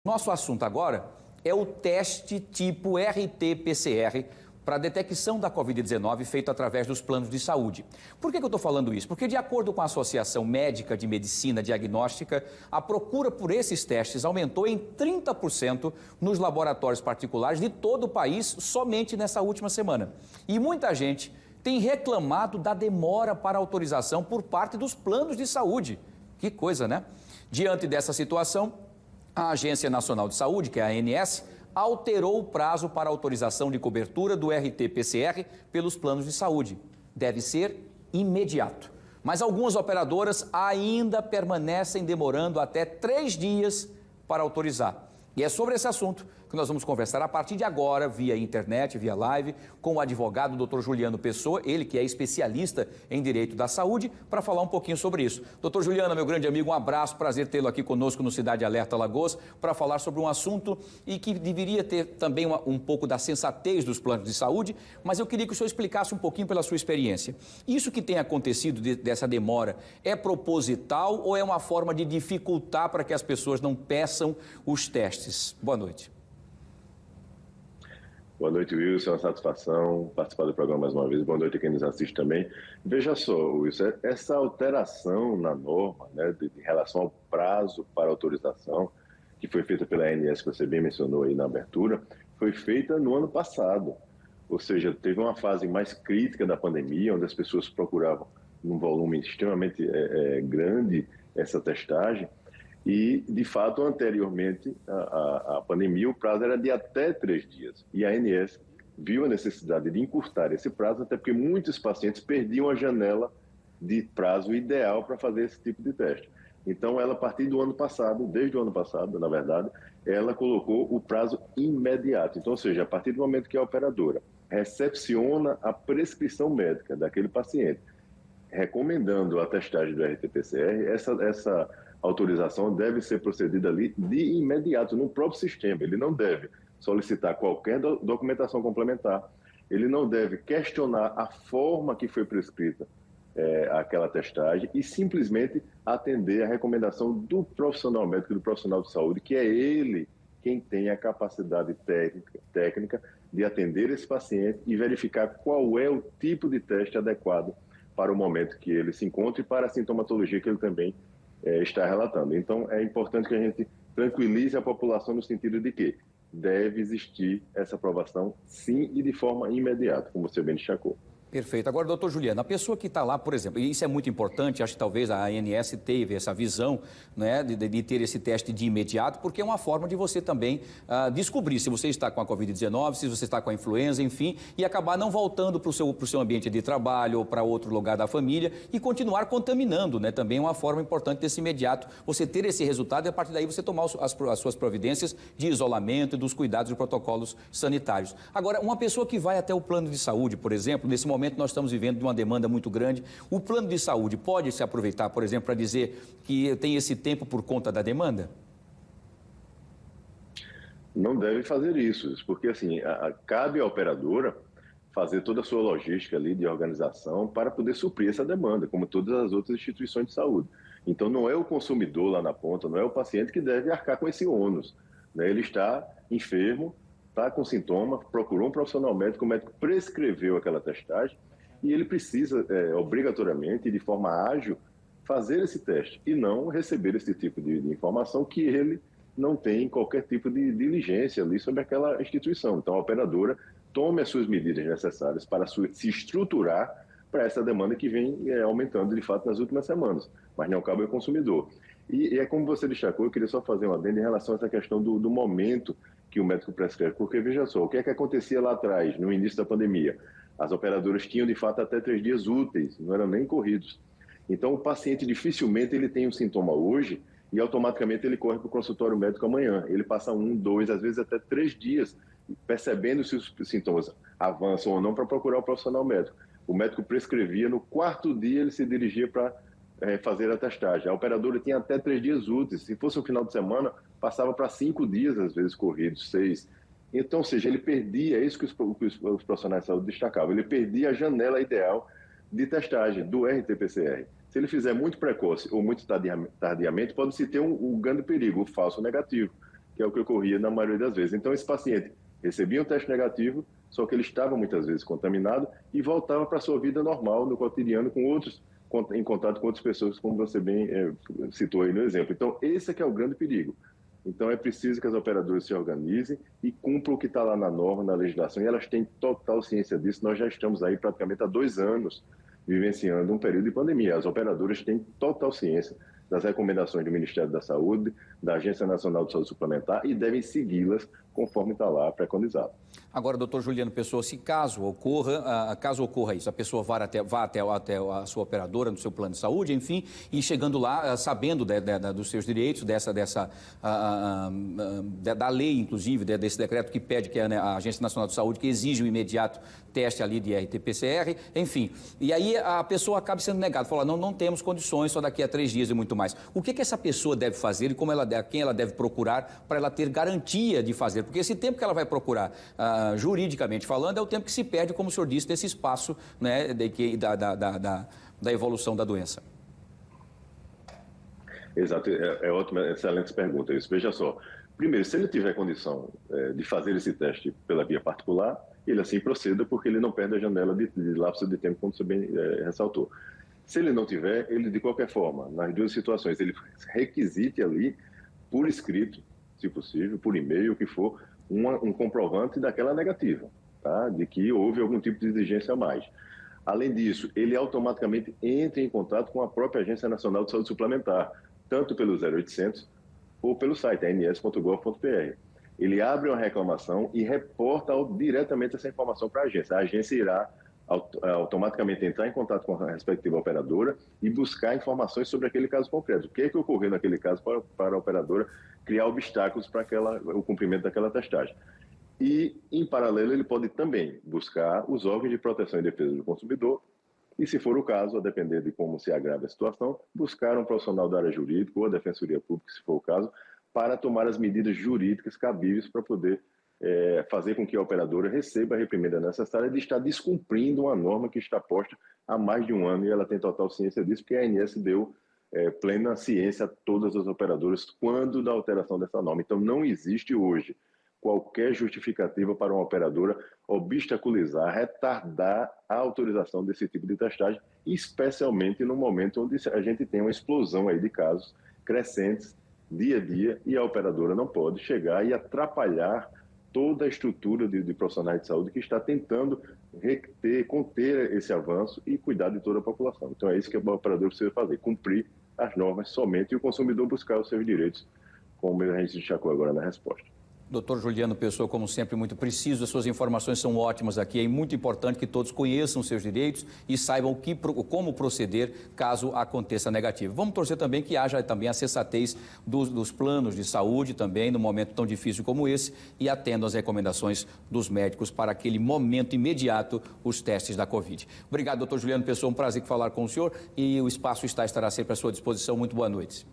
Nosso assunto agora é o teste tipo RT-PCR para detecção da Covid-19 feito através dos planos de saúde. Por que eu estou falando isso? Porque, de acordo com a Associação Médica de Medicina Diagnóstica, a procura por esses testes aumentou em 30% nos laboratórios particulares de todo o país somente nessa última semana. E muita gente tem reclamado da demora para autorização por parte dos planos de saúde. Que coisa, né? Diante dessa situação, a Agência Nacional de Saúde, que é a ANS, alterou o prazo para autorização de cobertura do RT-PCR pelos planos de saúde. Deve ser imediato. Mas algumas operadoras ainda permanecem demorando até 3 dias para autorizar. E é sobre esse assunto que nós vamos conversar a partir de agora, via internet, via live, com o advogado Dr. Juliano Pessoa, ele que é especialista em direito da saúde, para falar um pouquinho sobre isso. Dr. Juliano, meu grande amigo, um abraço, prazer tê-lo aqui conosco no Cidade Alerta Alagoas, para falar sobre um assunto e que deveria ter também um pouco da sensatez dos planos de saúde, mas eu queria que o senhor explicasse um pouquinho pela sua experiência. Isso que tem acontecido dessa demora é proposital ou é uma forma de dificultar para que as pessoas não peçam os testes? Boa noite. Boa noite, Wilson. É uma satisfação participar do programa mais uma vez. Boa noite a quem nos assiste também. Veja só, Wilson, essa alteração na norma, né, de relação ao prazo para autorização, que foi feita pela ANS, que você bem mencionou aí na abertura, foi feita no ano passado. Ou seja, teve uma fase mais crítica da pandemia, onde as pessoas procuravam, num volume extremamente grande, essa testagem. E, de fato, anteriormente à pandemia, o prazo era de até 3 dias. E a ANS viu a necessidade de encurtar esse prazo, até porque muitos pacientes perdiam a janela de prazo ideal para fazer esse tipo de teste. Então, ela, a partir do ano passado, desde o ano passado, na verdade, ela colocou o prazo imediato. Então, ou seja, a partir do momento que a operadora recepciona a prescrição médica daquele paciente, recomendando a testagem do RT-PCR, essa autorização deve ser procedida ali de imediato, no próprio sistema. Ele não deve solicitar qualquer documentação complementar, ele não deve questionar a forma que foi prescrita aquela testagem e simplesmente atender a recomendação do profissional médico, do profissional de saúde, que é ele quem tem a capacidade técnica de atender esse paciente e verificar qual é o tipo de teste adequado para o momento que ele se encontra e para a sintomatologia que ele também está relatando. Então, é importante que a gente tranquilize a população no sentido de que deve existir essa aprovação, sim, e de forma imediata, como você bem destacou. Perfeito. Agora, doutor Juliano, a pessoa que está lá, por exemplo, e isso é muito importante, acho que talvez a ANS teve essa visão, né, de ter esse teste de imediato, porque é uma forma de você também descobrir se você está com a Covid-19, se você está com a influenza, enfim, e acabar não voltando para o seu ambiente de trabalho ou para outro lugar da família e continuar contaminando, né? Também é uma forma importante desse imediato, você ter esse resultado e a partir daí você tomar as suas providências de isolamento e dos cuidados e protocolos sanitários. Agora, uma pessoa que vai até o plano de saúde, por exemplo, nesse momento nós estamos vivendo de uma demanda muito grande. O plano de saúde pode se aproveitar, por exemplo, para dizer que tem esse tempo por conta da demanda? Não deve fazer isso, porque assim, cabe à operadora fazer toda a sua logística ali de organização para poder suprir essa demanda, como todas as outras instituições de saúde. Então não é o consumidor lá na ponta, não é o paciente que deve arcar com esse ônus, né? Ele está enfermo, está com sintoma, procurou um profissional médico, o médico prescreveu aquela testagem e ele precisa, obrigatoriamente, de forma ágil, fazer esse teste e não receber esse tipo de informação que ele não tem qualquer tipo de diligência ali sobre aquela instituição. Então, a operadora tome as suas medidas necessárias para se estruturar para essa demanda que vem aumentando, de fato, nas últimas semanas, mas não cabe ao consumidor. E é como você destacou, eu queria só fazer uma adendo em relação a essa questão do momento que o médico prescreve, porque veja só, o que é que acontecia lá atrás, no início da pandemia? As operadoras tinham, de fato, até 3 dias úteis, não eram nem corridos. Então, o paciente dificilmente ele tem um sintoma hoje e automaticamente ele corre para o consultório médico amanhã. Ele passa 1, 2, às vezes até 3 dias, percebendo se os sintomas avançam ou não para procurar o profissional médico. O médico prescrevia, no 4º dia ele se dirigia para fazer a testagem. A operadora tinha até 3 dias úteis. Se fosse um final de semana, passava para 5 dias, às vezes corridos, 6. Então, ou seja, ele perdia, é isso que os profissionais de saúde destacavam, ele perdia a janela ideal de testagem do RT-PCR. Se ele fizer muito precoce ou muito tardiamente, pode-se ter um grande perigo, o falso negativo. que é o que ocorria na maioria das vezes. Então, esse paciente recebia um teste negativo, só que ele estava muitas vezes contaminado e voltava para a sua vida normal, no cotidiano, em contato com outras pessoas, como você bem citou aí no exemplo. Então, esse é que é o grande perigo. Então, é preciso que as operadoras se organizem e cumpram o que está lá na norma, na legislação, e elas têm total ciência disso. Nós já estamos aí praticamente há 2 anos vivenciando um período de pandemia. As operadoras têm total ciência das recomendações do Ministério da Saúde, da Agência Nacional de Saúde Suplementar, e devem segui-las conforme está lá preconizado. Agora, doutor Juliano Pessoa, se caso ocorra isso, a pessoa vá até a sua operadora, no seu plano de saúde, enfim, e chegando lá, sabendo dos seus direitos, da lei, inclusive, desse decreto que pede, que é a Agência Nacional de Saúde, que exige o imediato teste ali de RT-PCR, enfim. E aí a pessoa acaba sendo negada, fala, não temos condições, só daqui a 3 dias e muito mais. O que essa pessoa deve fazer e quem ela deve procurar para ela ter garantia de fazer? Porque esse tempo que ela vai procurar, juridicamente falando, é o tempo que se perde, como o senhor disse, desse espaço, né, da evolução da doença. Exato, é ótima, excelente pergunta isso. Veja só, primeiro, se ele tiver condição de fazer esse teste pela via particular, ele assim proceda, porque ele não perde a janela de lapso de tempo, como você bem ressaltou. Se ele não tiver, ele de qualquer forma, nas 2 situações, ele requisite ali, por escrito, se possível, por e-mail, o que for, um comprovante daquela negativa, tá? De que houve algum tipo de exigência a mais. Além disso, ele automaticamente entra em contato com a própria Agência Nacional de Saúde Suplementar, tanto pelo 0800 ou pelo site ans.gov.br. Ele abre uma reclamação e reporta diretamente essa informação para a agência. A agência irá automaticamente entrar em contato com a respectiva operadora e buscar informações sobre aquele caso concreto. O que ocorreu naquele caso para a operadora criar obstáculos para o cumprimento daquela testagem. E, em paralelo, ele pode também buscar os órgãos de proteção e defesa do consumidor e, se for o caso, a depender de como se agrava a situação, buscar um profissional da área jurídica ou a Defensoria Pública, se for o caso, para tomar as medidas jurídicas cabíveis para poder fazer com que a operadora receba a reprimenda necessária de estar descumprindo uma norma que está posta há mais de 1 ano, e ela tem total ciência disso, porque a ANS deu plena ciência a todas as operadoras quando da alteração dessa norma. Então, não existe hoje qualquer justificativa para uma operadora obstaculizar, retardar a autorização desse tipo de testagem, especialmente no momento onde a gente tem uma explosão aí de casos crescentes dia a dia, e a operadora não pode chegar e atrapalhar toda a estrutura de profissionais de saúde que está tentando conter esse avanço e cuidar de toda a população. Então é isso que o operador precisa fazer, cumprir as normas somente, e o consumidor buscar os seus direitos, como a gente destacou agora na resposta. Doutor Juliano Pessoa, como sempre, muito preciso, as suas informações são ótimas aqui. É muito importante que todos conheçam os seus direitos e saibam como proceder caso aconteça negativo. Vamos torcer também que haja também a sensatez dos planos de saúde também, num momento tão difícil como esse, e atendam às recomendações dos médicos para aquele momento imediato, os testes da Covid. Obrigado, doutor Juliano Pessoa, um prazer falar com o senhor, e o espaço estará sempre à sua disposição. Muito boa noite.